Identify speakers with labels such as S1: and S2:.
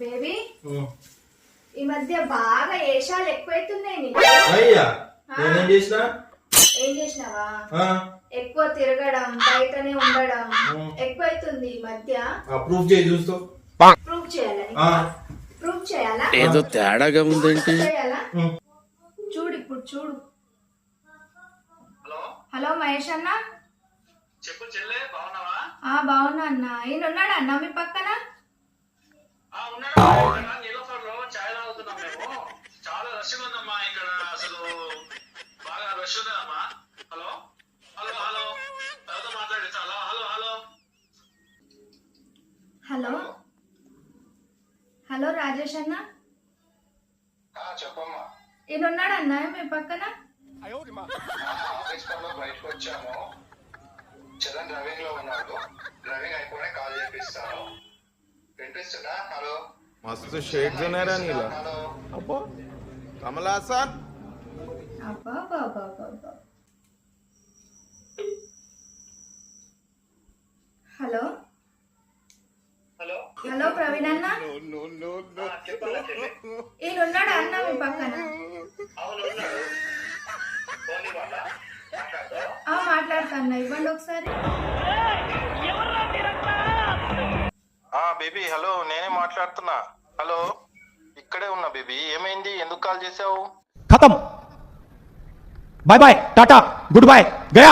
S1: Baby ఈ మధ్య బాగా ఏషాలు ఎక్కువైతున్నాయి నీకు.
S2: అయ్యా నేనేం చేసినా?
S1: ఏం చేసినావా? ఎక్కువ తిరగడం, బయటనే ఉండడం ఎక్కువైతుంది ఈ మధ్య.
S2: ప్రూఫ్ చేయి చూస్తూ.
S1: ప్రూఫ్ చేయాలా? ప్రూఫ్ చేయాలా?
S3: ఏదో తేడాగా ఉందేంటి?
S1: చేయాలా? చూడు ఇప్పుడు చూడు. హలో మహేష్ అన్న.
S4: చెప్పు చెల్లె, బాగున్నావా?
S1: బాగున్నా అన్న. ఈయన ఉన్నాడా అన్న మీ పక్కన?
S4: నీలోఫర్లో ఛాయ్ తాగుతున్నాం మేము. చాలా రష్ ఉందమ్మా ఇక్కడ, అసలు బాగా రష్ ఉందమ్మా. హలో హలో హలో ఎవరితో మాట్లాడిస్తా? Hello hello hello
S1: hello hello Rajesh అన్న.
S4: చెప్పమ్మా.
S1: ఈయన ఉన్నాడా అన్న మీ పక్కన?
S4: ఆఫీస్ పనిలో బయటకు వచ్చాము. చరణ్ డ్రైవింగ్ లో ఉన్నాడు. డ్రైవింగ్ అయిపోయి కాల్ చేపిస్తాను. వినిపిస్తుందా? హలో.
S5: मस्त शेड जो नाही राहिला अप्पो कमला असा
S1: హలో
S4: హలో
S1: హలో ప్రవీణ్ అన్న.
S4: చెప్పాలా చెల్లె?
S1: ఈయన ఉన్నాడా అన్న మీ పక్కన?
S4: అవును ఉన్నాడు. ఫోన్ ఇవ్వాలా?
S1: మాట్లాడతాను, ఇవ్వండి ఒకసారి.
S2: బేబీ హలో, నేనే మాట్లాడుతున్నా. హలో, ఇక్కడే ఉన్నా బేబీ. ఏమైంది? ఎందుకు కాల్ చేసావు?
S6: खत्म bye bye tata goodbye गया